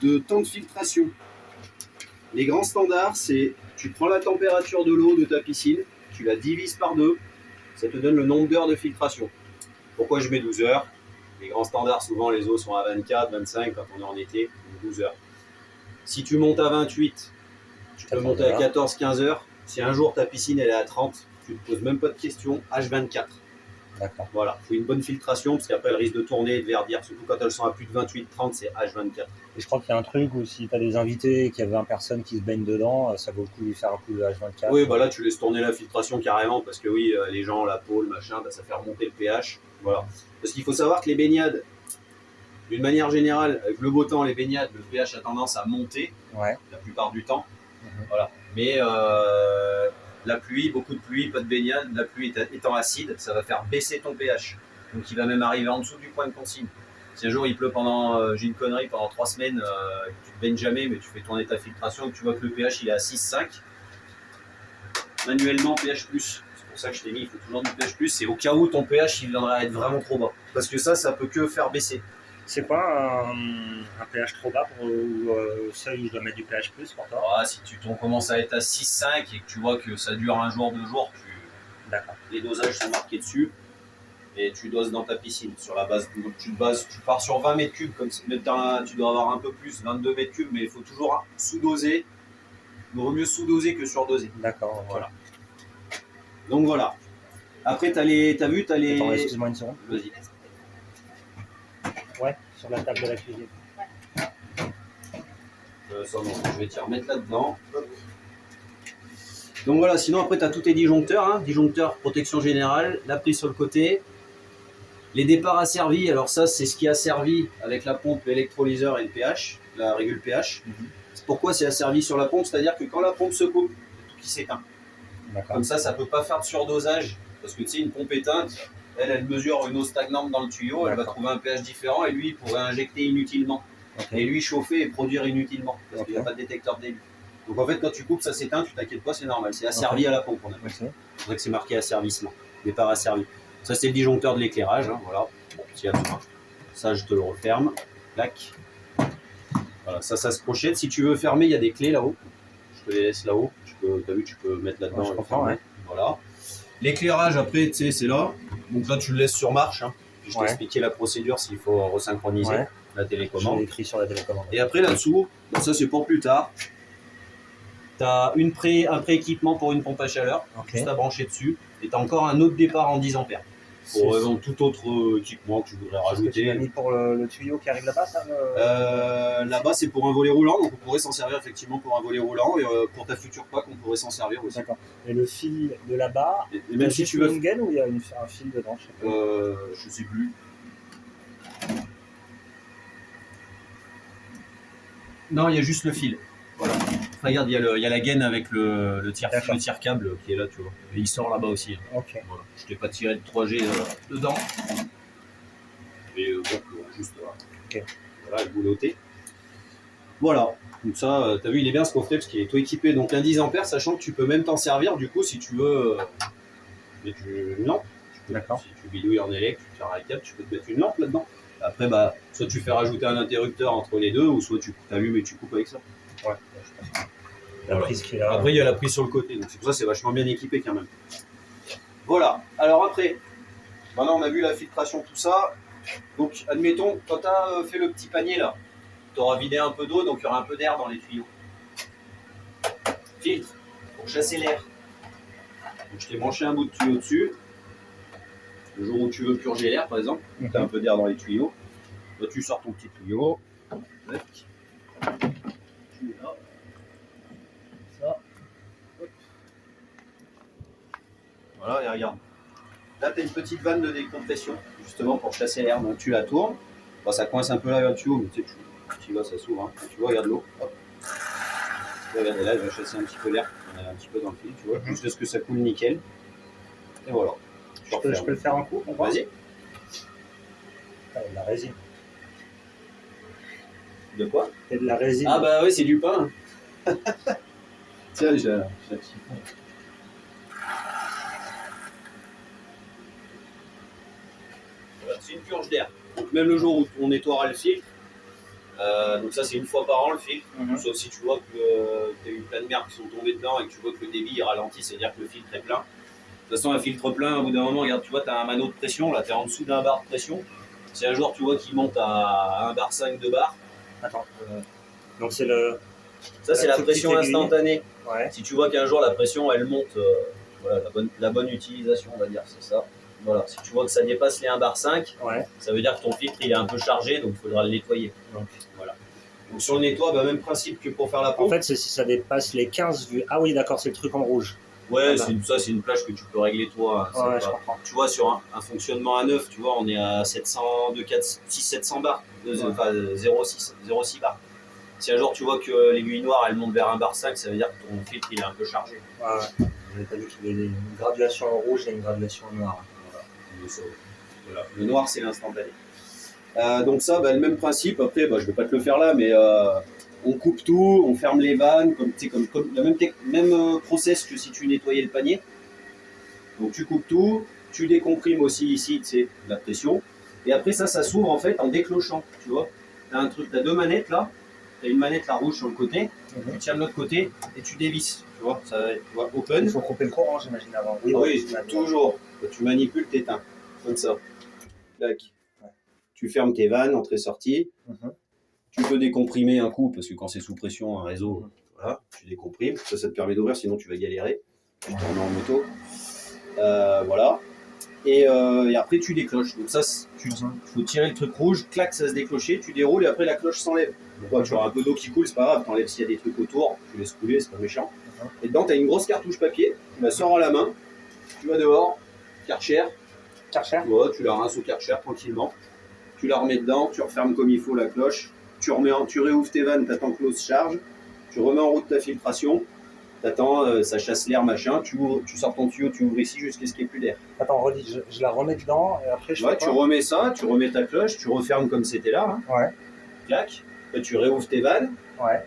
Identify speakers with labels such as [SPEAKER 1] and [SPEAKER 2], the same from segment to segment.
[SPEAKER 1] de temps de filtration. Les grands standards, c'est tu prends la température de l'eau de ta piscine, tu la divises par 2, ça te donne le nombre d'heures de filtration. Pourquoi je mets 12 heures? Les grands standards, souvent les eaux sont à 24, 25 quand on est en été, 12 heures. Si tu montes à 28, tu peux monter à 14, 15 heures. Si un jour ta piscine elle est à 30, tu ne te poses même pas de questions, H24.
[SPEAKER 2] D'accord.
[SPEAKER 1] Voilà, il faut une bonne filtration parce qu'après elle risque de tourner et de verdir, surtout quand elles sont à plus de 28, 30, c'est H24.
[SPEAKER 2] Et je crois qu'il y a un truc où si tu as des invités et qu'il y a 20 personnes qui se baignent dedans, ça vaut le coup de faire un coup de H24.
[SPEAKER 1] Oui, bah là tu laisses tourner la filtration carrément parce que oui, les gens, la peau, le machin, bah, ça fait remonter le pH. Voilà. Parce qu'il faut savoir que les baignades, d'une manière générale, avec le beau temps, les baignades, le pH a tendance à monter la plupart du temps. Voilà. Mais la pluie, beaucoup de pluie, pas de baignade, la pluie étant acide, ça va faire baisser ton pH. Donc il va même arriver en dessous du point de consigne. Si un jour il pleut pendant, j'ai une connerie, pendant 3 semaines, tu te baignes jamais, mais tu fais tourner ta filtration et que tu vois que le pH il est à 6,5, manuellement pH+. C'est pour ça que je t'ai mis, il faut toujours du pH+, c'est au cas où ton pH il viendrait à être vraiment trop bas. Parce que ça peut que faire baisser.
[SPEAKER 2] C'est quoi un pH trop bas pour seuil où je dois mettre du pH+ pour toi?
[SPEAKER 1] Si tu commences à être à 6,5 et que tu vois que ça dure un jour, 2 jours, les dosages sont marqués dessus et tu doses dans ta piscine. Sur la base, tu pars sur 20 mètres cubes, comme tu dois avoir un peu plus, 22 mètres cubes, mais il faut toujours sous-doser. Il vaut mieux sous-doser que surdoser.
[SPEAKER 2] D'accord. Okay.
[SPEAKER 1] Voilà. Donc voilà. Après, t'as vu, t'as les.
[SPEAKER 2] Attends, excuse-moi une seconde.
[SPEAKER 1] Vas-y.
[SPEAKER 2] Ouais, sur la table de la cuisine.
[SPEAKER 1] Ça, non, je vais t'y remettre là-dedans. Donc voilà, sinon après tu as tous tes disjoncteurs, hein. Disjoncteur, protection générale, la prise sur le côté. Les départs asservis, alors ça c'est ce qui est asservi avec la pompe, l'électrolyseur et le pH, la régule pH. Pourquoi c'est asservi sur la pompe? C'est-à-dire que quand la pompe se coupe, tout qui s'éteint. Comme ça ne peut pas faire de surdosage. Parce que tu sais, une pompe éteinte, elle mesure une eau stagnante dans le tuyau, elle va trouver un pH différent et lui il pourrait injecter inutilement. Et lui chauffer et produire inutilement, parce qu'il n'y a pas de détecteur de débit. Donc en fait quand tu coupes ça s'éteint, tu t'inquiètes pas, c'est normal, c'est asservi à la pompe on appelle ça. C'est vrai que c'est marqué asservissement, départ asservi. Ça c'est le disjoncteur de l'éclairage, hein, voilà. Ça je te le referme, clac. Voilà, ça se crochette. Si tu veux fermer, il y a des clés là-haut. Je te les laisse là-haut. Tu peux mettre là-dedans.
[SPEAKER 2] Je comprends, ouais.
[SPEAKER 1] Voilà. L'éclairage, après, tu sais, c'est là. Donc là, tu le laisses sur marche. Hein. Puis je t'ai expliqué la procédure s'il faut resynchroniser la télécommande.
[SPEAKER 2] J'ai écrit sur la télécommande.
[SPEAKER 1] Et après, là-dessous, ça c'est pour plus tard. Tu as un pré-équipement pour une pompe à chaleur, juste à brancher dessus. Et tu as encore un autre départ en 10 ampères. Pour tout autre équipement que tu voudrais rajouter.
[SPEAKER 2] Tu l'as mis pour le tuyau qui arrive là-bas, ça
[SPEAKER 1] Là-bas, c'est pour un volet roulant, donc on pourrait s'en servir effectivement pour un volet roulant. Et pour ta future PAC, on pourrait s'en servir aussi.
[SPEAKER 2] D'accord. Et le fil de là-bas,
[SPEAKER 1] et même si tu veux
[SPEAKER 2] une gaine ou il y a un fil dedans?
[SPEAKER 1] Je sais plus. Non, il y a juste le fil. Voilà. Regarde, il y a la gaine avec le tire-câble qui est là, tu vois. Et il sort là-bas aussi.
[SPEAKER 2] Ok.
[SPEAKER 1] Voilà. Je t'ai pas tiré de 3G dedans. Et juste là.
[SPEAKER 2] Ok.
[SPEAKER 1] Voilà, le boulotté. Voilà. Donc ça, t'as vu, il est bien ce coffret parce qu'il est tout équipé. Donc un 10 ampères, sachant que tu peux même t'en servir du coup si tu veux mettre une lampe.
[SPEAKER 2] D'accord.
[SPEAKER 1] Si tu bidouilles en élec, tu tires un câble, tu peux te mettre une lampe là-dedans. Après, soit tu fais rajouter un interrupteur entre les deux, ou soit tu t'allumes et tu coupes avec ça.
[SPEAKER 2] Ouais, je pense. La prise qui est là.
[SPEAKER 1] Après, il y a la prise sur le côté, donc c'est pour ça que c'est vachement bien équipé quand même. Voilà. Alors après, maintenant on a vu la filtration, tout ça. Donc, admettons, quand tu as fait le petit panier là, tu auras vidé un peu d'eau, donc il y aura un peu d'air dans les tuyaux. Filtre pour chasser l'air. Donc, je t'ai branché un bout de tuyau dessus. Le jour où tu veux purger l'air, par exemple, tu as un peu d'air dans les tuyaux. Là, tu sors ton petit tuyau. Tu mets là. Ça. Hop. Voilà, et regarde. Là, tu as une petite vanne de décompression, justement pour chasser l'air. Donc, tu la tournes. Bon, ça coince un peu là, le tuyau, mais tu sais, tu vois, ça s'ouvre. Hein. Tu vois, regarde l'eau. Regarde, là, elle va chasser un petit peu l'air. On est un petit peu dans le fil, tu vois, jusqu'à ce que ça coule nickel. Et voilà.
[SPEAKER 2] Je peux le faire en coup?
[SPEAKER 1] Vas-y.
[SPEAKER 2] De la résine.
[SPEAKER 1] De quoi?
[SPEAKER 2] C'est de la résine.
[SPEAKER 1] Ah bah oui, c'est du pain. Tiens, j'ai un petit pain. Voilà, c'est une purge d'air. Donc même le jour où on nettoiera le filtre, Donc ça c'est une fois par an le filtre,
[SPEAKER 2] Mhm.
[SPEAKER 1] sauf si tu vois que tu as eu plein de merdes qui sont tombées dedans et que tu vois que le débit il ralentit, c'est-à-dire que le filtre est plein. De toute façon un filtre plein, au bout d'un moment, regarde, tu vois, tu as un manoir de pression, là tu es en dessous d'un bar de pression. Si un jour tu vois qu'il monte à 1 bar 5, 2 bars,
[SPEAKER 2] Attends. Donc c'est le.
[SPEAKER 1] ça c'est la
[SPEAKER 2] toute petite
[SPEAKER 1] pression
[SPEAKER 2] aiguille.
[SPEAKER 1] instantanée.
[SPEAKER 2] Ouais.
[SPEAKER 1] Si tu vois qu'un jour la pression elle monte, voilà, la bonne utilisation on va dire, c'est ça. Voilà. Si tu vois que ça dépasse les 1 bar 5,
[SPEAKER 2] Ouais.
[SPEAKER 1] ça veut dire que ton filtre il est un peu chargé, donc il faudra le nettoyer.
[SPEAKER 2] Donc.
[SPEAKER 1] Voilà. Donc sur le nettoie, bah, même principe que pour faire la pompe.
[SPEAKER 2] En fait, c'est si ça dépasse les 15 vues. Ah oui, d'accord, c'est le truc en rouge.
[SPEAKER 1] Ouais,
[SPEAKER 2] Voilà.
[SPEAKER 1] c'est une plage que tu peux régler toi.
[SPEAKER 2] Ouais,
[SPEAKER 1] Pas...
[SPEAKER 2] je comprends.
[SPEAKER 1] Tu vois, sur un fonctionnement à 9, tu vois, on est à 700, 2, 4, 6, 700 bars, enfin 0,6 bars. Si un jour tu vois que l'aiguille noire elle monte vers 1 bar 5, ça veut dire que ton filtre il est un peu chargé.
[SPEAKER 2] Ouais. J'avais pas vu qu'il y avait une graduation en rouge et une graduation en noir.
[SPEAKER 1] Voilà. Le noir c'est l'instantané. Donc ça, bah, le même principe. Après, bah, je vais pas te le faire là, mais on coupe tout, on ferme les vannes, comme le même process que si tu nettoyais le panier. Donc tu coupes tout, tu décomprimes aussi ici, tu sais, la pression. Et après ça s'ouvre en fait en déclenchant, tu vois. T'as 2 manettes là, t'as une manette la rouge sur le côté, tu tiens de l'autre côté et tu dévisses, tu vois. Tu vois, open.
[SPEAKER 2] Il faut couper le courant, j'imagine, avant. Oui,
[SPEAKER 1] Oui, toujours. Tu manipules, t'éteins, comme ça. Tac. Tu fermes tes vannes, entrée-sortie. Tu peux décomprimer un coup, parce que quand c'est sous pression, un réseau, voilà, tu décomprimes. Ça te permet d'ouvrir, sinon tu vas galérer. Tu te remets en moto. Voilà. Et après, tu déclenches. Donc ça, il faut tirer le truc rouge, clac, ça se déclencher, tu déroules et après la cloche s'enlève. Donc, tu auras un peu d'eau qui coule, c'est pas grave, t'enlèves s'il y a des trucs autour, tu laisses couler, c'est pas méchant. Et dedans, tu as une grosse cartouche papier, tu la sors à la main, tu vas dehors, Karcher. Ouais, tu la rinces au Karcher tranquillement. Tu la remets dedans, tu refermes comme il faut la cloche, tu réouvres tes vannes, t'attends que l'eau se charge, tu remets en route ta filtration, t'attends, ça chasse l'air, machin, tu sors ton tuyau, tu ouvres ici jusqu'à ce qu'il n'y ait plus d'air.
[SPEAKER 2] Attends, redis, je la remets dedans et après je
[SPEAKER 1] Ouais,
[SPEAKER 2] fais
[SPEAKER 1] tu
[SPEAKER 2] quoi?
[SPEAKER 1] remets ça, tu remets ta cloche, tu refermes comme c'était là, hein.
[SPEAKER 2] Ouais.
[SPEAKER 1] Clac. Là, tu réouvres tes vannes,
[SPEAKER 2] Ouais.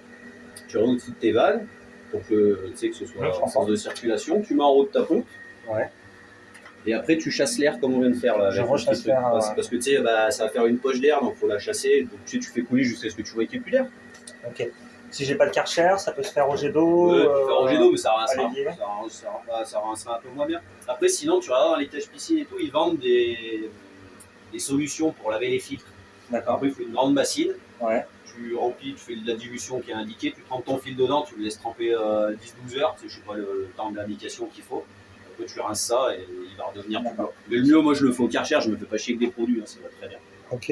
[SPEAKER 1] tu réouvres toutes tes vannes, pour que tu sais que ce soit en sens de circulation, tu mets en route ta pompe.
[SPEAKER 2] Ouais.
[SPEAKER 1] Et après, tu chasses l'air comme on vient de faire là.
[SPEAKER 2] Je rechasse l'air.
[SPEAKER 1] Parce que tu sais, bah, ça va faire une poche d'air, donc il faut la chasser. Donc tu sais, tu fais couler jusqu'à ce que tu vois qu'il n'y ait plus d'air.
[SPEAKER 2] Ok. Si j'ai pas le Karcher, ça peut se faire au jet d'eau.
[SPEAKER 1] Ouais, tu peux faire au jet d'eau, mais ça rincera un peu moins bien. Après, sinon, tu vas voir dans les cages piscines et tout, ils vendent des solutions pour laver les filtres.
[SPEAKER 2] D'accord.
[SPEAKER 1] Après, il faut une grande bassine.
[SPEAKER 2] Ouais.
[SPEAKER 1] Tu remplis, tu fais de la dilution qui est indiquée, tu trempes ton fil dedans, tu le laisses tremper 10-12 heures, je sais pas le temps de l'indication qu'il faut. Après, tu rinces ça et il va redevenir plus blanc. Mais le mieux, moi, je le fais au Karcher, je me fais pas chier avec des produits, hein, ça va très bien.
[SPEAKER 2] Ok.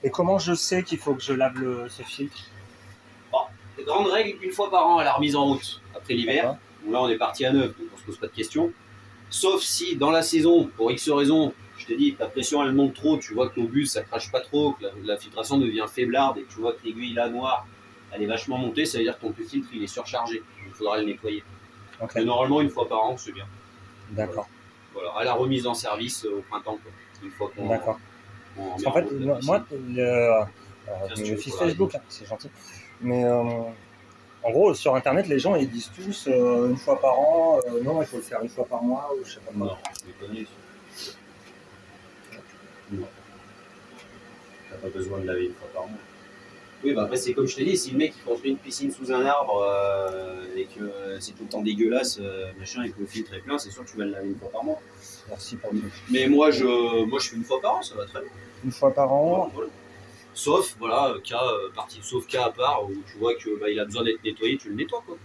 [SPEAKER 2] Et comment je sais qu'il faut que je lave ce filtre?
[SPEAKER 1] Les grandes règles, une fois par an à la remise en route, après l'hiver. Là, on est parti à 9, donc on se pose pas de questions. Sauf si, dans la saison, pour X raison, je t'ai dit, ta pression, elle monte trop, tu vois que l'obus, ça crache pas trop, que la filtration devient faiblarde et que tu vois que l'aiguille, là, noire, elle est vachement montée, ça veut dire que ton filtre, il est surchargé. Donc, il faudra le nettoyer.
[SPEAKER 2] Ok.
[SPEAKER 1] Mais normalement, une fois par an, c'est bien.
[SPEAKER 2] D'accord.
[SPEAKER 1] Voilà, à la remise en service au printemps, quoi. Une fois qu'on...
[SPEAKER 2] D'accord.
[SPEAKER 1] Parce
[SPEAKER 2] qu'en fait, moi, je me fie Facebook, hein, c'est gentil. Mais en gros, sur Internet, les gens ils disent tous une fois par an, non, il faut le faire une fois par mois ou je sais pas quoi.
[SPEAKER 1] Non, je les connais. Non. T'as pas besoin de laver une fois par mois. Oui, bah après, c'est comme je te dis, si le mec il construit une piscine sous un arbre et que c'est tout le temps dégueulasse, machin, et que le filtre est plein, c'est sûr que tu vas le laver une fois par mois.
[SPEAKER 2] Merci pour le coup.
[SPEAKER 1] Mais moi, je fais une fois par an, ça va très bien.
[SPEAKER 2] Une fois par an.
[SPEAKER 1] Voilà. Sauf, voilà, sauf cas à part où tu vois que il a besoin d'être nettoyé, tu le nettoies, quoi.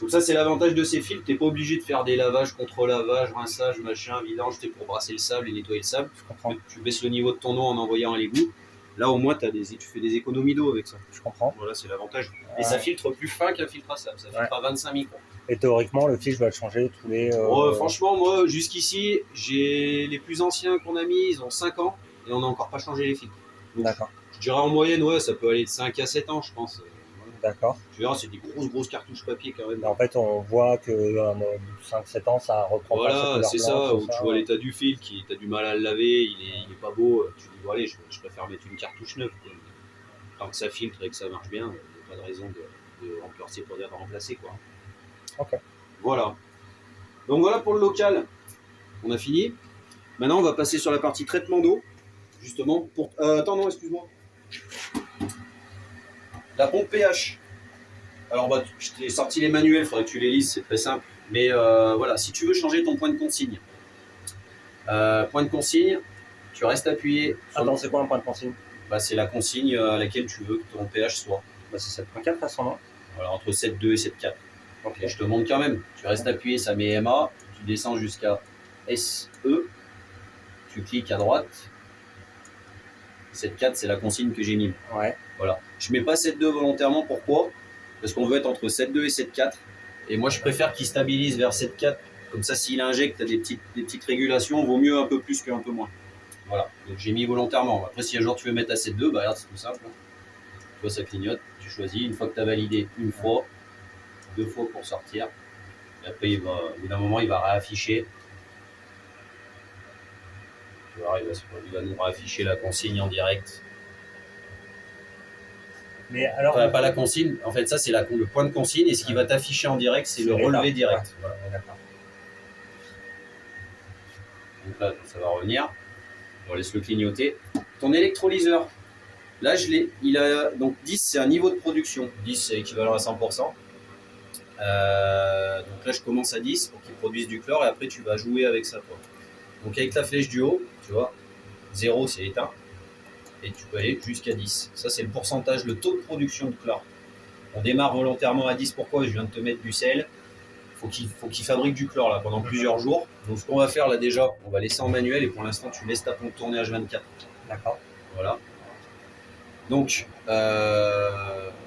[SPEAKER 1] Donc ça, c'est l'avantage de ces filtres, t'es pas obligé de faire des lavages, contre-lavage, rinçage, machin, vidange, t'es pour brasser le sable et nettoyer le sable.
[SPEAKER 2] Je comprends.
[SPEAKER 1] Tu baisses le niveau de ton eau en envoyant à l'égout. Là, au moins, tu fais des économies d'eau avec ça.
[SPEAKER 2] Je comprends.
[SPEAKER 1] Voilà, c'est l'avantage. Et ça filtre plus fin qu'un filtre à sable. Ça filtre à 25 microns.
[SPEAKER 2] Et théoriquement, le filtre, je dois le changer tous les...
[SPEAKER 1] Franchement, moi, jusqu'ici, j'ai les plus anciens qu'on a mis, ils ont 5 ans, et on n'a encore pas changé les filtres.
[SPEAKER 2] D'accord.
[SPEAKER 1] Je dirais en moyenne, ouais, ça peut aller de 5 à 7 ans, je pense.
[SPEAKER 2] D'accord.
[SPEAKER 1] Tu verras, c'est des grosses cartouches papier quand même.
[SPEAKER 2] Et en fait, on voit que 5-7 ans, ça reprend pas sa
[SPEAKER 1] Voilà, c'est ça, où
[SPEAKER 2] ça.
[SPEAKER 1] tu vois l'état du fil, t'as du mal à le laver, il est pas beau, tu dis, bon allez, je préfère mettre une cartouche neuve, quoi. Tant que ça filtre et que ça marche bien, il n'y a pas de raison de remplacer pour dire de remplacer, quoi.
[SPEAKER 2] Ok.
[SPEAKER 1] Voilà. Donc voilà pour le local. On a fini. Maintenant, on va passer sur la partie traitement d'eau, justement. Attends, non, excuse-moi. La pompe pH. Alors, bah, je t'ai sorti les manuels, il faudrait que tu les lises, c'est très simple. Mais voilà, si tu veux changer ton point de consigne, tu restes appuyé.
[SPEAKER 2] Attends, c'est quoi un point de consigne?
[SPEAKER 1] Bah, c'est la consigne à laquelle tu veux que ton pH soit.
[SPEAKER 2] Bah, c'est 7.4 à son nom.
[SPEAKER 1] Voilà, entre 7.2 et 7.4.
[SPEAKER 2] Ok.
[SPEAKER 1] Et je te montre quand même. Tu restes appuyé, ça met MA, tu descends jusqu'à SE, tu cliques à droite. 7.4, c'est la consigne que j'ai mise.
[SPEAKER 2] Ouais.
[SPEAKER 1] Voilà. Je mets pas 7.2 volontairement, pourquoi? Parce qu'on veut être entre 7.2 et 7.4. Et moi, je préfère qu'il stabilise vers 7.4. Comme ça, s'il injecte, tu as des petites régulations, vaut mieux un peu plus qu'un peu moins. Voilà. Donc j'ai mis volontairement. Après, si un jour tu veux mettre à 7.2, bah regarde, c'est tout simple. Tu vois, ça clignote, tu choisis. Une fois que tu as validé une fois, 2 fois pour sortir. Et après, au bout d'un moment, il va réafficher. Tu vois, il va nous réafficher la consigne en direct.
[SPEAKER 2] Mais alors,
[SPEAKER 1] Enfin, pas la consigne, en fait, ça c'est le point de consigne. Et ce qui va t'afficher en direct, c'est le relevé direct.
[SPEAKER 2] Ouais. Voilà, d'accord.
[SPEAKER 1] Donc là, ça va revenir. On laisse le clignoter. Ton électrolyseur, là, donc 10, c'est un niveau de production. 10, c'est équivalent à 100%. Donc là, je commence à 10 pour qu'il produise du chlore et après, tu vas jouer avec ça. Quoi. Donc, avec la flèche du haut, tu vois, 0, c'est éteint. Et tu peux aller jusqu'à 10. Ça, c'est le pourcentage, le taux de production de chlore. On démarre volontairement à 10. Pourquoi? Je viens de te mettre du sel. Faut qu'il fabrique du chlore là, pendant plusieurs jours. Donc, ce qu'on va faire là déjà, on va laisser en manuel et pour l'instant, tu laisses ta pompe tourner H24.
[SPEAKER 2] D'accord.
[SPEAKER 1] Voilà. Donc, voilà.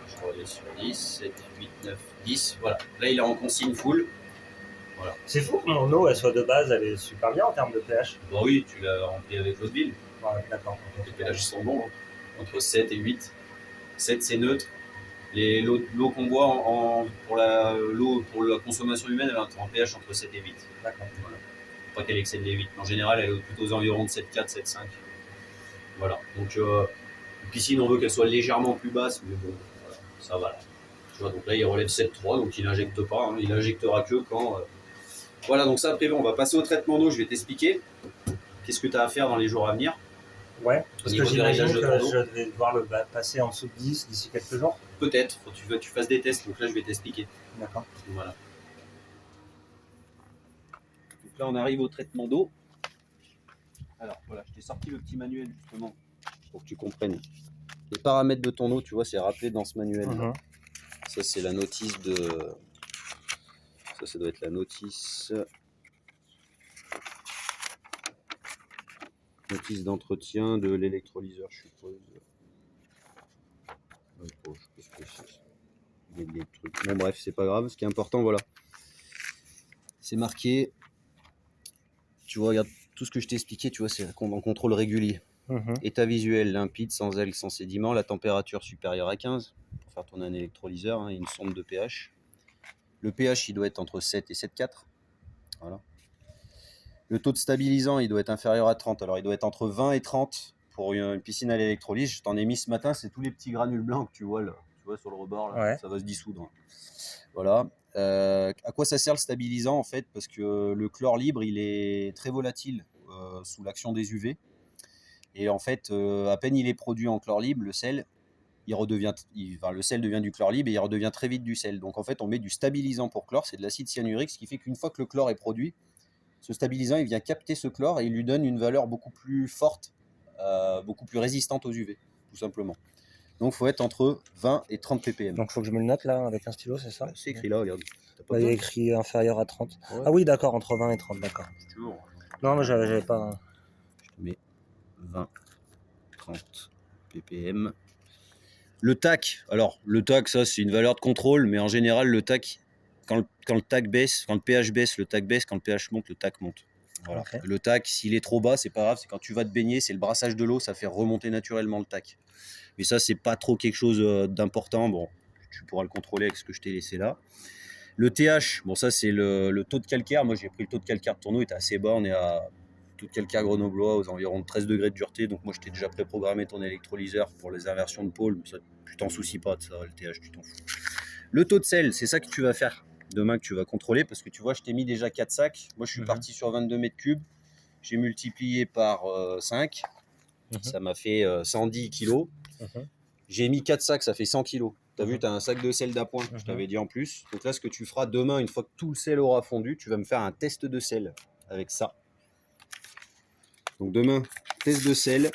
[SPEAKER 1] Je relais sur 10, 7, 8, 9, 10. Voilà. Là, il est en consigne full. Voilà.
[SPEAKER 2] C'est fou que mon eau, elle soit de base, elle est super bien en termes de pH.
[SPEAKER 1] Bon, oui, tu l'as rempli avec l'eau de ville.
[SPEAKER 2] Ouais, d'accord.
[SPEAKER 1] Les pH sont bons, hein. Entre 7 et 8. 7, c'est neutre. L'eau qu'on boit pour la consommation humaine, elle est en pH entre 7 et 8.
[SPEAKER 2] D'accord.
[SPEAKER 1] Voilà. Pas qu'elle excède les 8. En général, elle est plutôt aux environs de 7,4, 7,5. Voilà. Donc, une piscine, on veut qu'elle soit légèrement plus basse, mais bon, voilà, ça va là. Tu vois, donc là, il relève 7,3, donc il n'injecte pas. Hein, il injectera que quand. Voilà, donc ça, après, on va passer au traitement d'eau. Je vais t'expliquer qu'est-ce que tu as à faire dans les jours à venir.
[SPEAKER 2] Ouais, parce que j'imagine que
[SPEAKER 1] ton eau.
[SPEAKER 2] je vais devoir le passer en dessous de 10 d'ici quelques jours.
[SPEAKER 1] Peut-être, faut que tu fasses des tests, donc là, je vais t'expliquer.
[SPEAKER 2] D'accord.
[SPEAKER 1] Voilà. Donc là, on arrive au traitement d'eau. Alors, voilà, je t'ai sorti le petit manuel, justement, pour que tu comprennes. Les paramètres de ton eau, tu vois, c'est rappelé dans ce manuel. Ça, c'est la notice de... Ça doit être la notice... Notice d'entretien de l'électrolyseur, je suppose. Oh, qu'est-ce que c'est? Il y a des trucs. Bon, bref, c'est pas grave. Ce qui est important, voilà. C'est marqué. Tu vois, regarde, tout ce que je t'ai expliqué, tu vois, c'est en contrôle régulier. État visuel limpide, sans algues, sans sédiments, la température supérieure à 15 pour faire tourner un électrolyseur, hein, et une sonde de pH. Le pH, il doit être entre 7 et 7,4. Voilà. Le taux de stabilisant, il doit être inférieur à 30. Alors, il doit être entre 20 et 30 pour une piscine à l'électrolyse. Je t'en ai mis ce matin, c'est tous les petits granules blancs que tu vois là. Tu vois sur le rebord, là, ouais. Ça va se dissoudre. Voilà. À quoi ça sert le stabilisant en fait? Parce que le chlore libre, il est très volatile sous l'action des UV. Et en fait, à peine il est produit en chlore libre, le sel, le sel devient du chlore libre et il redevient très vite du sel. Donc en fait, on met du stabilisant pour chlore, c'est de l'acide cyanurique, ce qui fait qu'une fois que le chlore est produit, ce stabilisant, il vient capter ce chlore et il lui donne une valeur beaucoup plus forte, beaucoup plus résistante aux UV, tout simplement. Donc il faut être entre 20 et 30 ppm.
[SPEAKER 2] Donc il faut que je me le note là avec un stylo, c'est ça?
[SPEAKER 1] C'est écrit là, regarde.
[SPEAKER 2] Il y a écrit inférieur à 30. Ouais. Ah oui, d'accord, entre 20 et 30, d'accord. Non, mais j'avais pas...
[SPEAKER 1] Je te mets 20, 30 ppm. Le TAC, alors le TAC, ça c'est une valeur de contrôle, mais en général le TAC, quand le TAC baisse, quand le pH baisse, le TAC baisse, quand le pH monte, le TAC monte. Voilà. Okay. Le TAC, s'il est trop bas, c'est pas grave, c'est quand tu vas te baigner, c'est le brassage de l'eau, ça fait remonter naturellement le TAC. Mais ça, c'est pas trop quelque chose d'important. Bon, tu pourras le contrôler avec ce que je t'ai laissé là. Le TH, bon ça c'est le taux de calcaire. Moi j'ai pris le taux de calcaire de ton eau, il était assez bas, on est à taux de calcaire grenoblois aux environs de 13 degrés de dureté. Donc moi je t'ai déjà préprogrammé ton électrolyseur pour les inversions de pôle. Ça, tu t'en soucies pas de ça, le TH, tu t'en fous. Le taux de sel, c'est ça que tu vas faire. demain que tu vas contrôler, parce que tu vois, je t'ai mis déjà 4 sacs. Moi, je suis parti sur 22 mètres cubes. J'ai multiplié par 5. Ça m'a fait 110 kilos. J'ai mis 4 sacs, ça fait 100 kilos. Tu as vu, tu as un sac de sel d'appoint, je t'avais dit en plus. Donc là, ce que tu feras demain, une fois que tout le sel aura fondu, tu vas me faire un test de sel avec ça. Donc demain, test de sel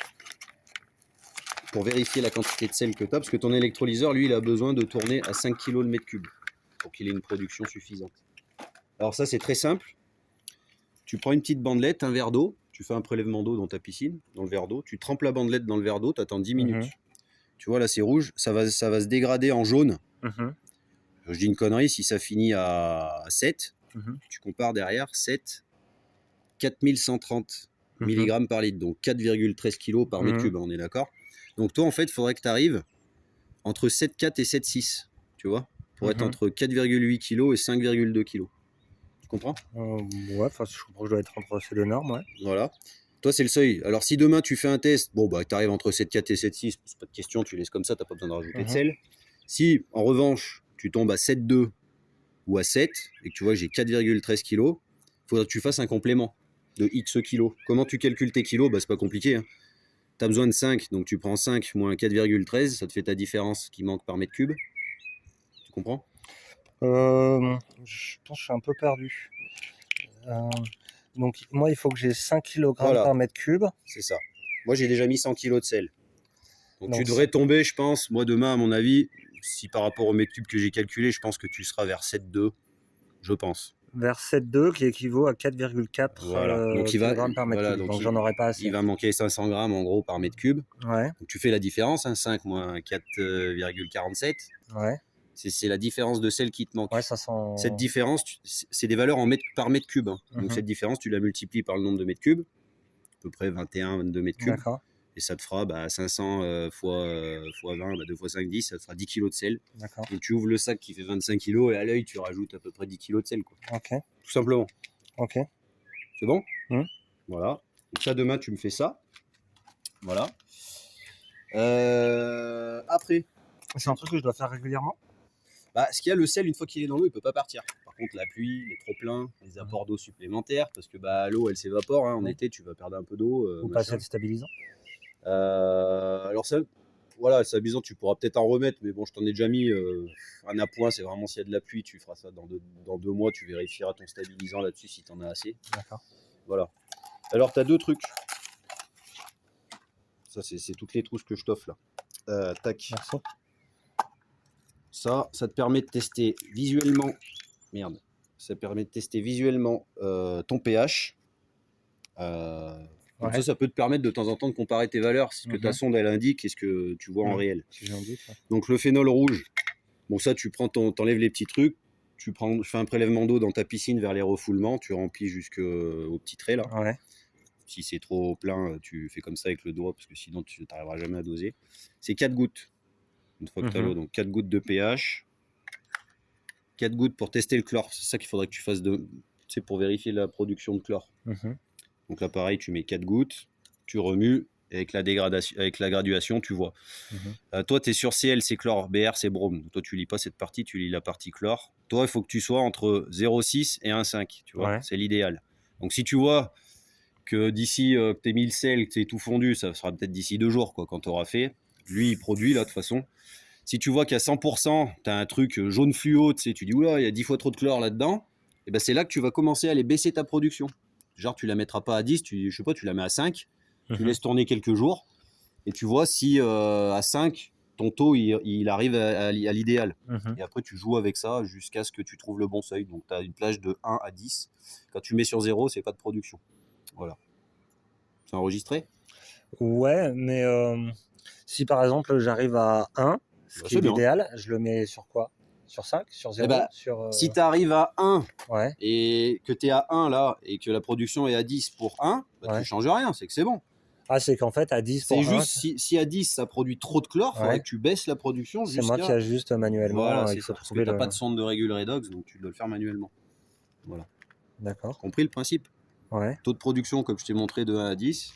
[SPEAKER 1] pour vérifier la quantité de sel que tu as, parce que ton électrolyseur, lui, il a besoin de tourner à 5 kg le mètre cube pour qu'il ait une production suffisante. Alors ça, c'est très simple. Tu prends une petite bandelette, un verre d'eau, tu fais un prélèvement d'eau dans ta piscine, dans le verre d'eau, tu trempes la bandelette dans le verre d'eau, tu attends 10 minutes. Tu vois, là, c'est rouge, ça va se dégrader en jaune. Je dis une connerie, si ça finit à 7, tu compares derrière, 7, 4130 mg par litre, donc 4,13 kg par mètre cube, on est d'accord. Donc toi, en fait, il faudrait que tu arrives entre 7,4 et 7,6, tu vois, pour être entre 4,8 kg et 5,2 kg. Tu comprends?
[SPEAKER 2] Ouais, je comprends que je dois être entre ces deux normes, ouais.
[SPEAKER 1] Voilà. Toi, c'est le seuil. Alors, si demain, tu fais un test, bon, bah, tu arrives entre 7,4 et 7,6, c'est pas de question, tu laisses comme ça, tu n'as pas besoin de rajouter de sel. Si, en revanche, tu tombes à 7,2 ou à 7, et que tu vois, j'ai 4,13 kg, il faudra que tu fasses un complément de X kilos. Comment tu calcules tes kilos? Bah, c'est pas compliqué, hein. Tu as besoin de 5, donc tu prends 5 moins 4,13, ça te fait ta différence qui manque par mètre cube. Tu comprends?
[SPEAKER 2] Je pense que je suis un peu perdu. Donc, moi, il faut que j'ai 5 kg par mètre cube.
[SPEAKER 1] C'est ça. Moi, j'ai déjà mis 100 kg de sel. Donc tu devrais tomber, je pense, moi demain, à mon avis, si par rapport au mètre cube que j'ai calculé, je pense que tu seras vers 7,2, je pense.
[SPEAKER 2] Vers 7,2 qui équivaut à 4,4 kg par mètre cube. Donc j'en aurai pas assez.
[SPEAKER 1] Il va manquer 500 grammes en gros par mètre cube.
[SPEAKER 2] Ouais.
[SPEAKER 1] Donc tu fais la différence, hein, 5 moins 4,47.
[SPEAKER 2] Ouais.
[SPEAKER 1] C'est la différence de sel qui te manque.
[SPEAKER 2] Ouais, ça sent...
[SPEAKER 1] Cette différence, c'est des valeurs par mètre cube. Hein. Donc cette différence, tu la multiplies par le nombre de mètres cubes, à peu près 21, 22 mètres cubes.
[SPEAKER 2] D'accord.
[SPEAKER 1] Et ça te fera 500 fois 20, 2 fois 5, 10, ça te fera 10 kg de sel.
[SPEAKER 2] D'accord.
[SPEAKER 1] Donc tu ouvres le sac qui fait 25 kg et à l'œil, tu rajoutes à peu près 10 kg de sel. Quoi.
[SPEAKER 2] Ok.
[SPEAKER 1] Tout simplement.
[SPEAKER 2] Ok.
[SPEAKER 1] C'est bon? Voilà. Donc ça, demain, tu me fais ça. Voilà. Après.
[SPEAKER 2] C'est un truc que je dois faire régulièrement?
[SPEAKER 1] Bah, ce qu'il y a, le sel, une fois qu'il est dans l'eau, il ne peut pas partir. Par contre, la pluie, les trop-pleins, les apports d'eau supplémentaires, parce que bah, l'eau, elle s'évapore. Hein. En été, tu vas perdre un peu d'eau.
[SPEAKER 2] Ou passer le stabilisant?
[SPEAKER 1] Alors ça, voilà, le stabilisant, tu pourras peut-être en remettre, mais bon, je t'en ai déjà mis un appoint. C'est vraiment s'il y a de la pluie, tu feras ça dans 2 mois, tu vérifieras ton stabilisant là-dessus si tu en as assez. D'accord. Voilà. Alors, tu as 2 trucs. Ça, c'est toutes les trousses que je t'offre là. Tac.
[SPEAKER 2] Merci.
[SPEAKER 1] Ça te permet de tester visuellement. Merde. Ça permet de tester visuellement ton pH. Donc ça peut te permettre de temps en temps de comparer tes valeurs, ce que ta sonde elle indique et ce que tu vois en réel.
[SPEAKER 2] Si j'ai un doute, ouais.
[SPEAKER 1] Donc le phénol rouge, bon ça tu prends t'enlèves les petits trucs, tu fais un prélèvement d'eau dans ta piscine vers les refoulements, tu remplis jusqu'au petit trait là.
[SPEAKER 2] Ouais.
[SPEAKER 1] Si c'est trop plein, tu fais comme ça avec le doigt parce que sinon tu n'arriveras jamais à doser. C'est 4 gouttes une fois que tu as l'eau, donc 4 gouttes de pH. 4 gouttes pour tester le chlore, c'est ça qu'il faudrait que tu fasses pour vérifier la production de chlore. Donc là, pareil, tu mets 4 gouttes, tu remues, et avec la graduation, tu vois. Toi, tu es sur CL, c'est chlore, BR, c'est brome. Toi, tu lis pas cette partie, tu lis la partie chlore. Toi, il faut que tu sois entre 0,6 et 1,5, tu vois, c'est l'idéal. Donc, si tu vois que d'ici que tu as mis le sel, que tu es tout fondu, ça sera peut-être d'ici 2 jours, quoi, quand tu auras fait. Lui, il produit, là, de toute façon. Si tu vois qu'à 100%, tu as un truc jaune fluo, tu dis, oula, il y a 10 fois trop de chlore là-dedans, et ben c'est là que tu vas commencer à aller baisser ta production. Genre, tu la mettras pas à 10, je sais pas, tu la mets à 5, tu laisses tourner quelques jours, et tu vois si à 5, ton taux, il arrive à l'idéal. Et après, tu joues avec ça jusqu'à ce que tu trouves le bon seuil. Donc, tu as une plage de 1 à 10. Quand tu mets sur 0, c'est pas de production. Voilà. C'est enregistré?
[SPEAKER 2] Ouais, mais si par exemple, j'arrive à 1, ce qui est l'idéal, je le mets sur quoi? Sur 5? Sur 0?
[SPEAKER 1] Si tu arrives à 1 et que tu es à 1 là et que la production est à 10 pour 1, tu ne changes rien, c'est que c'est bon.
[SPEAKER 2] Ah, c'est qu'en fait, à 10 pour 1...
[SPEAKER 1] C'est juste, si à 10, ça produit trop de chlore, il faudrait que tu baisses la production jusqu'à...
[SPEAKER 2] C'est moi qui ajuste manuellement.
[SPEAKER 1] Voilà, c'est ça, parce que tu n'as pas de sonde de régule redox, donc tu dois le faire manuellement. Voilà.
[SPEAKER 2] D'accord.
[SPEAKER 1] Compris le principe?
[SPEAKER 2] Ouais.
[SPEAKER 1] Taux de production, comme je t'ai montré, de 1 à 10.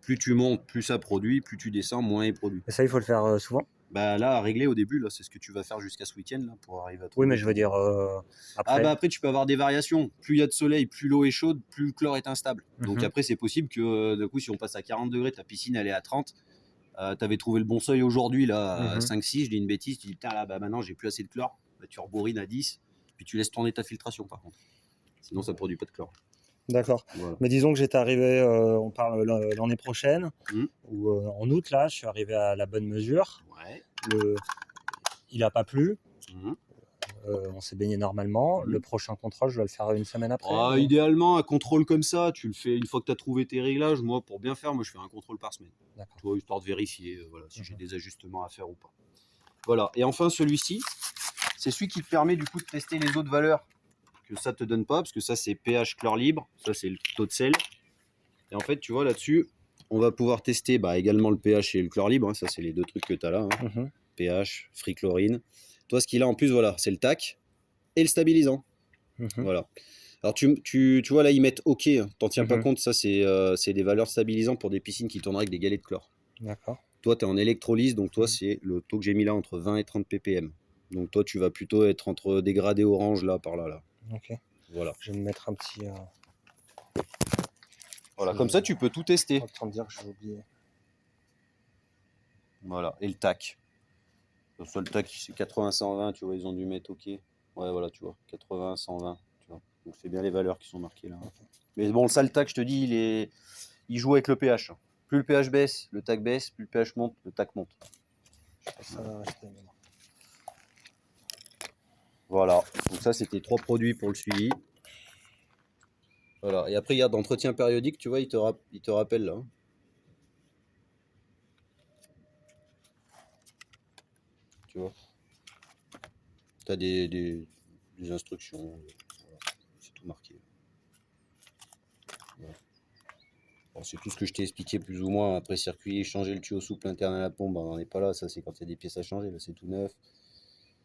[SPEAKER 1] Plus tu montes, plus ça produit, plus tu descends, moins il produit.
[SPEAKER 2] Et ça, il faut le faire souvent?
[SPEAKER 1] Bah là, à régler au début, là, c'est ce que tu vas faire jusqu'à ce week-end là, pour arriver à
[SPEAKER 2] Oui,
[SPEAKER 1] trouver.
[SPEAKER 2] mais je veux dire
[SPEAKER 1] Ah
[SPEAKER 2] après.
[SPEAKER 1] bah après, tu peux avoir des variations. Plus il y a de soleil, plus l'eau est chaude, plus le chlore est instable. Donc
[SPEAKER 2] Mhm.
[SPEAKER 1] après, c'est possible que d'un coup, si on passe à 40 degrés, ta piscine elle est à 30. Tu avais trouvé le bon seuil aujourd'hui, là, à
[SPEAKER 2] Mhm.
[SPEAKER 1] 5-6, je dis une bêtise, tu dis putain, là, bah maintenant, j'ai plus assez de chlore. Bah, tu rebourrines à 10, puis tu laisses tourner ta filtration par contre. Sinon, ça produit pas de chlore.
[SPEAKER 2] D'accord.
[SPEAKER 1] Voilà.
[SPEAKER 2] Mais disons que j'étais arrivé, on parle l'année prochaine,
[SPEAKER 1] Mmh.
[SPEAKER 2] ou en août, là, je suis arrivé à la bonne mesure.
[SPEAKER 1] Ouais.
[SPEAKER 2] Il n'a pas plu,
[SPEAKER 1] Mmh.
[SPEAKER 2] on s'est baigné normalement.
[SPEAKER 1] Mhm.
[SPEAKER 2] Le prochain contrôle, je dois le faire une semaine après.
[SPEAKER 1] Ah, idéalement, un contrôle comme ça, tu le fais une fois que tu as trouvé tes réglages. Moi, pour bien faire, moi, je fais un contrôle par semaine.
[SPEAKER 2] D'accord.
[SPEAKER 1] Tu vois, histoire de vérifier voilà, si j'ai
[SPEAKER 2] Mhm.
[SPEAKER 1] des ajustements à faire ou pas. Voilà. Et enfin, celui-ci, c'est celui qui te permet du coup de tester les autres valeurs que ça te donne pas, parce que ça, c'est pH chlore libre, ça, c'est le taux de sel. Et en fait, tu vois, là-dessus, on va pouvoir tester également le pH et le chlore libre. Hein. Ça, c'est les deux trucs que tu as là. Hein.
[SPEAKER 2] Mhm.
[SPEAKER 1] pH, free chlorine. Toi, ce qu'il a en plus, voilà, c'est le TAC et le stabilisant.
[SPEAKER 2] Mhm.
[SPEAKER 1] Voilà. Alors tu vois là ils mettent OK, hein. T'en tiens pas
[SPEAKER 2] Mhm.
[SPEAKER 1] compte, ça c'est des valeurs stabilisantes pour des piscines qui tourneraient avec des galets de chlore.
[SPEAKER 2] D'accord.
[SPEAKER 1] Toi tu es en électrolyse, donc toi c'est le taux que j'ai mis là entre 20 et 30 ppm. Donc toi tu vas plutôt être entre dégradé orange là par là.
[SPEAKER 2] Ok.
[SPEAKER 1] Voilà.
[SPEAKER 2] Je vais me mettre un petit.
[SPEAKER 1] Voilà, comme ça tu peux tout tester.
[SPEAKER 2] Autant dire que j'ai oublié.
[SPEAKER 1] Voilà, et le TAC. Soit le TAC c'est 80-120, tu vois, ils ont dû mettre OK. Ouais voilà, tu vois, 80-120, tu vois. Donc c'est bien les valeurs qui sont marquées là. Mais bon, ça le TAC, je te dis, il joue avec le pH. Plus le pH baisse, le TAC baisse, plus le pH monte, le TAC monte.
[SPEAKER 2] Ça va rester.
[SPEAKER 1] Voilà, donc ça c'était 3 produits pour le suivi. Voilà, et après il y a d'entretien périodique, tu vois, il te rappelle là. Tu vois, tu as des instructions, voilà, c'est tout marqué. Voilà. Bon, c'est tout ce que je t'ai expliqué plus ou moins. Après circuit, changer le tuyau souple interne à la pompe, on n'en est pas là, ça c'est quand il y a des pièces à changer, là c'est tout neuf.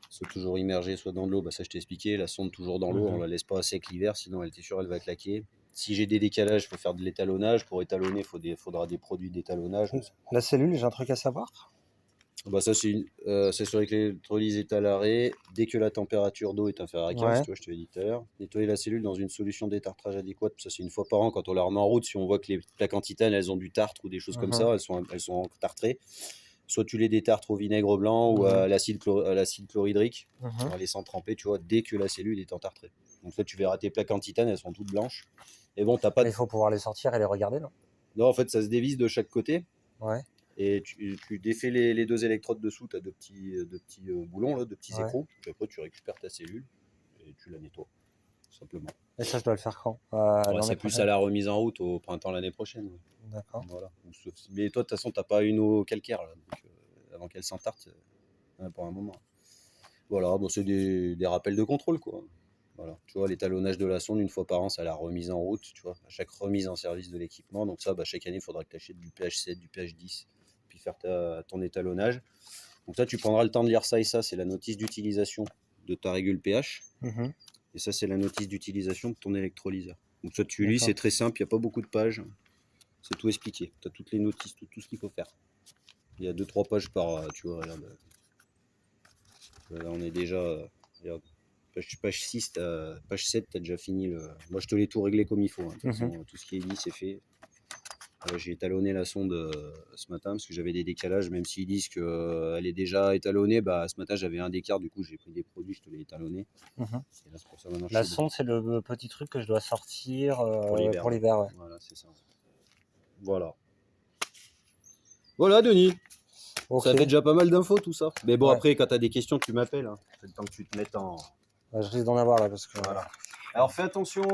[SPEAKER 1] Soit toujours immergé, soit dans de l'eau, bah ça je t'ai expliqué, la sonde toujours dans l'eau, on la laisse pas à sec l'hiver, sinon elle sûr elle va claquer. Si j'ai des décalages, il faut faire de l'étalonnage. Pour étalonner, faudra des produits d'étalonnage.
[SPEAKER 2] La cellule, j'ai un truc à savoir.
[SPEAKER 1] Bah ça c'est sur l'électrolyse est à l'arrêt. Dès que la température d'eau est inférieure à 15,
[SPEAKER 2] Ouais.
[SPEAKER 1] tu vois, je te l'ai dit tout à l'heure. Nettoyer la cellule dans une solution d'étartrage adéquate. Ça c'est une fois par an quand on la remet en route. Si on voit que les plaques en titane elles ont du tartre ou des choses comme ça, elles sont tartrées. Soit tu les détartres au vinaigre blanc ou à l'acide chlorhydrique en les laissant tremper, tu vois, dès que la cellule est entartrée. Donc là tu verras tes plaques en titane, elles sont toutes blanches. Et bon, t'as pas
[SPEAKER 2] Mais il faut pouvoir les sortir et les regarder, non?
[SPEAKER 1] Non, en fait ça se dévisse de chaque côté.
[SPEAKER 2] Ouais.
[SPEAKER 1] Et tu défais les deux électrodes dessous, tu as deux petits boulons, là, deux petits écrous. Puis après, tu récupères ta cellule et tu la nettoies, tout simplement.
[SPEAKER 2] Et ça, je dois le faire quand?
[SPEAKER 1] C'est plus à la remise en route au printemps l'année prochaine.
[SPEAKER 2] D'accord.
[SPEAKER 1] Voilà. Mais toi, de toute façon, tu n'as pas une eau calcaire, là, donc, avant qu'elle s'entarte, pour un moment. Voilà, bon, c'est des rappels de contrôle, quoi. Voilà. Tu vois, l'étalonnage de la sonde, une fois par an, c'est à la remise en route, tu vois, à chaque remise en service de l'équipement. Donc ça, chaque année, il faudra que tu achètes du pH 7, du pH 10, puis faire ton étalonnage. Donc ça, tu prendras le temps de lire ça et ça, c'est la notice d'utilisation de ta régule pH. Et ça, c'est la notice d'utilisation de ton électrolyseur. Donc ça, tu lis, c'est très simple, il n'y a pas beaucoup de pages. C'est tout expliqué. Tu as toutes les notices, tout ce qu'il faut faire. Il y a 2-3 pages par, tu vois, regarde. Là, on est déjà, regarde. Page 6, page 7, tu as déjà fini. Moi, je te l'ai tout réglé comme il faut. Hein. De toute façon, tout ce qui est dit, c'est fait. J'ai étalonné la sonde ce matin parce que j'avais des décalages, même s'ils disent qu'elle est déjà étalonnée. Ce matin, j'avais un décart, du coup, j'ai pris des produits, je te l'ai étalonné. Et là, c'est pour ça, maintenant,
[SPEAKER 2] la sonde, c'est le petit truc que je dois sortir pour l'hiver. Ouais.
[SPEAKER 1] Voilà, c'est ça. Voilà. Voilà, Denis. Okay. Ça fait déjà pas mal d'infos, tout ça. Mais bon, après, quand tu as des questions, tu m'appelles. Hein. C'est le temps que tu te mettes en...
[SPEAKER 2] je risque d'en avoir là parce que...
[SPEAKER 1] Voilà. Alors, fais attention.